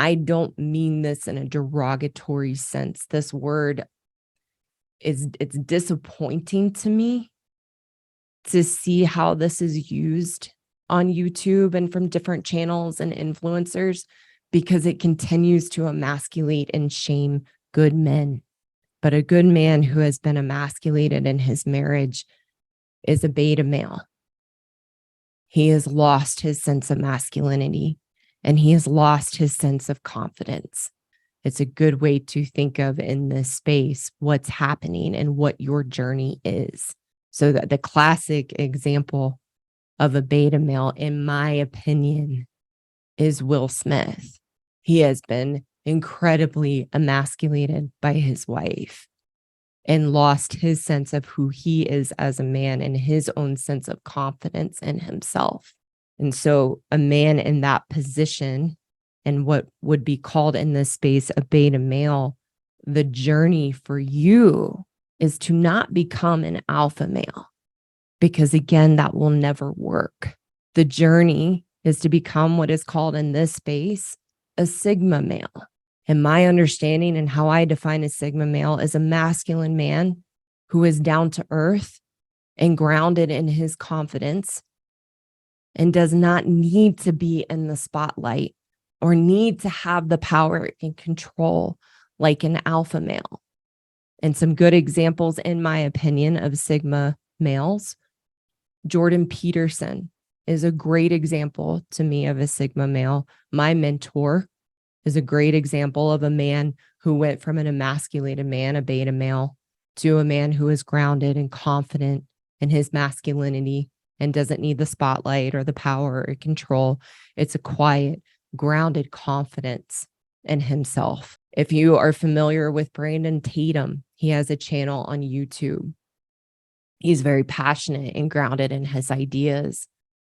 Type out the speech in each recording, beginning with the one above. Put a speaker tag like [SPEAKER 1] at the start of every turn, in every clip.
[SPEAKER 1] I don't mean this in a derogatory sense. This word it's disappointing to me to see how this is used on YouTube and from different channels and influencers, because it continues to emasculate and shame good men. But a good man who has been emasculated in his marriage is a beta male. He has lost his sense of masculinity and he has lost his sense of confidence. It's a good way to think of in this space what's happening and what your journey is. So that the classic example of a beta male, in my opinion, is Will Smith. He has been incredibly emasculated by his wife and lost his sense of who he is as a man and his own sense of confidence in himself. And so a man in that position, and what would be called in this space a beta male, the journey for you is to not become an alpha male, because again, that will never work. The journey is to become what is called in this space a sigma male. And my understanding and how I define a sigma male is a masculine man who is down to earth and grounded in his confidence and does not need to be in the spotlight or need to have the power and control like an alpha male. And some good examples, in my opinion, of sigma males. Jordan Peterson is a great example to me of a sigma male. My mentor is a great example of a man who went from an emasculated man, a beta male, to a man who is grounded and confident in his masculinity and doesn't need the spotlight or the power or control. It's a quiet, grounded confidence in himself. If you are familiar with Brandon Tatum, he has a channel on YouTube. He's very passionate and grounded in his ideas,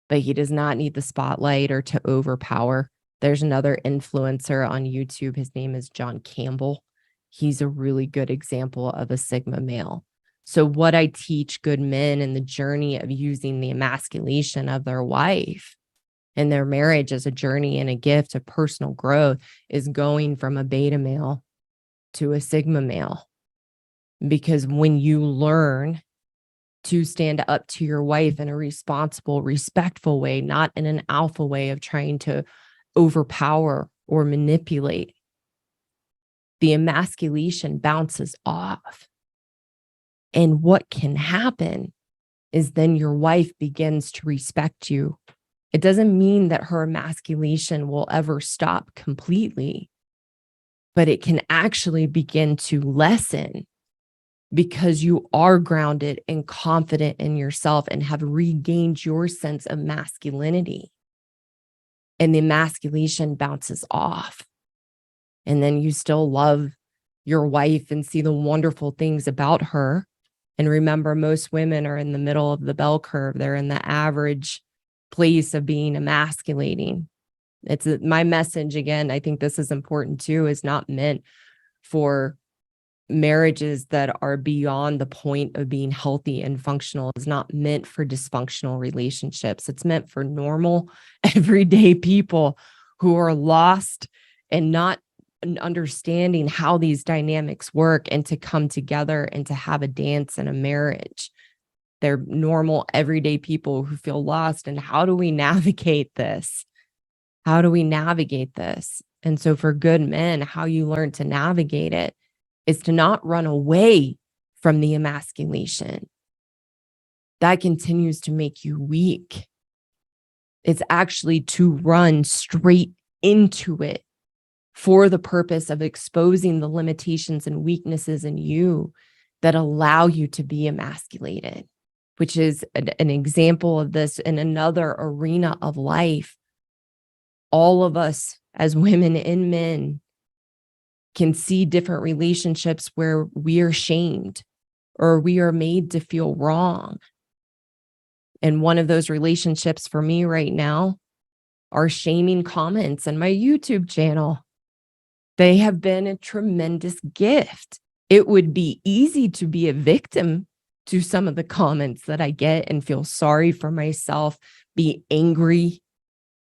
[SPEAKER 1] but he does not need the spotlight or to overpower. There's another influencer on YouTube. His name is John Campbell. He's a really good example of a sigma male. So what I teach good men in the journey of using the emasculation of their wife and their marriage as a journey and a gift of personal growth is going from a beta male to a sigma male. Because when you learn to stand up to your wife in a responsible, respectful way, not in an alpha way of trying to overpower or manipulate, the emasculation bounces off. And what can happen is then your wife begins to respect you. It doesn't mean that her emasculation will ever stop completely, but it can actually begin to lessen because you are grounded and confident in yourself and have regained your sense of masculinity. And the emasculation bounces off. And then you still love your wife and see the wonderful things about her. And remember, most women are in the middle of the bell curve. They're in the average place of being emasculating. My message, again, I think this is important too, is not meant for marriages that are beyond the point of being healthy and functional. It's not meant for dysfunctional relationships. It's meant for normal, everyday people who are lost and not understanding how these dynamics work, and to come together and to have a dance and a marriage. They're normal, everyday people who feel lost. And how do we navigate this? How do we navigate this? And so for good men, how you learn to navigate it is to not run away from the emasculation. That continues to make you weak. It's actually to run straight into it for the purpose of exposing the limitations and weaknesses in you that allow you to be emasculated, which is an example of this in another arena of life. All of us as women and men can see different relationships where we are shamed or we are made to feel wrong. And one of those relationships for me right now are shaming comments in my YouTube channel. They have been a tremendous gift. It would be easy to be a victim to some of the comments that I get and feel sorry for myself, be angry,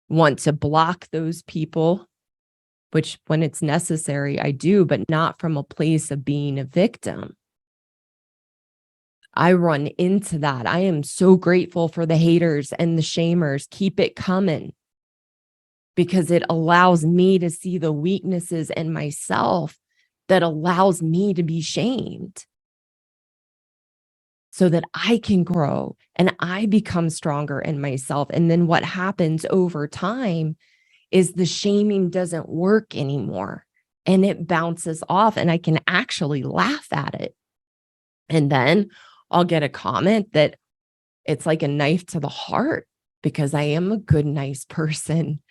[SPEAKER 1] want to block those people. which when it's necessary, I do, but not from a place of being a victim. I run into that. I am so grateful for the haters and the shamers. Keep it coming, because it allows me to see the weaknesses in myself that allows me to be shamed, so that I can grow and I become stronger in myself. And then what happens over time is the shaming doesn't work anymore and it bounces off, and I can actually laugh at it. And then I'll get a comment that it's like a knife to the heart, because I am a good, nice person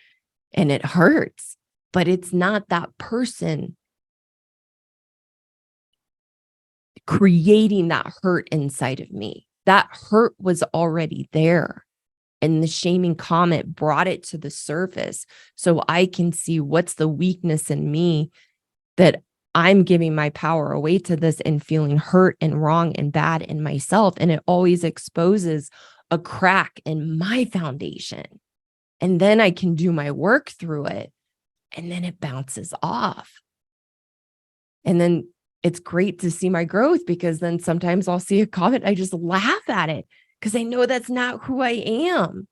[SPEAKER 1] and it hurts, but it's not that person creating that hurt inside of me. That hurt was already there. And the shaming comment brought it to the surface so I can see what's the weakness in me that I'm giving my power away to this and feeling hurt and wrong and bad in myself. And it always exposes a crack in my foundation. And then I can do my work through it, and then it bounces off. And then it's great to see my growth, because then sometimes I'll see a comment, I just laugh at it because I know that's not who I am.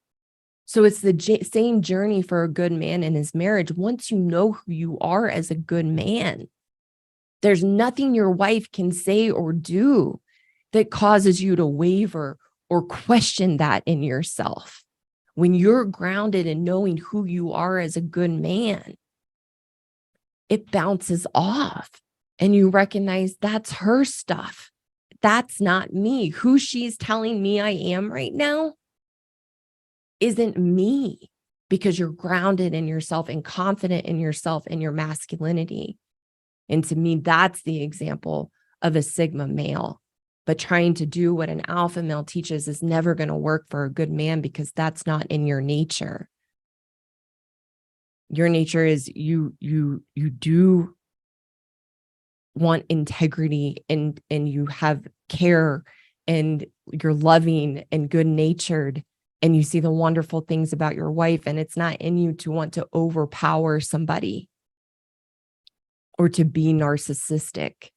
[SPEAKER 1] So it's the same journey for a good man in his marriage. Once you know who you are as a good man, there's nothing your wife can say or do that causes you to waver or question that in yourself. When you're grounded in knowing who you are as a good man, it bounces off and you recognize that's her stuff. That's not me. Who she's telling me I am right now isn't me, because you're grounded in yourself and confident in yourself and your masculinity. And to me, that's the example of a Sigma male. But trying to do what an alpha male teaches is never going to work for a good man, because that's not in your nature. Your nature is you do want integrity, and you have care, and you're loving and good natured, and you see the wonderful things about your wife, and it's not in you to want to overpower somebody or to be narcissistic.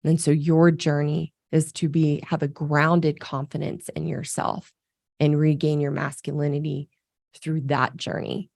[SPEAKER 1] And so your journey is to have a grounded confidence in yourself and regain your masculinity through that journey.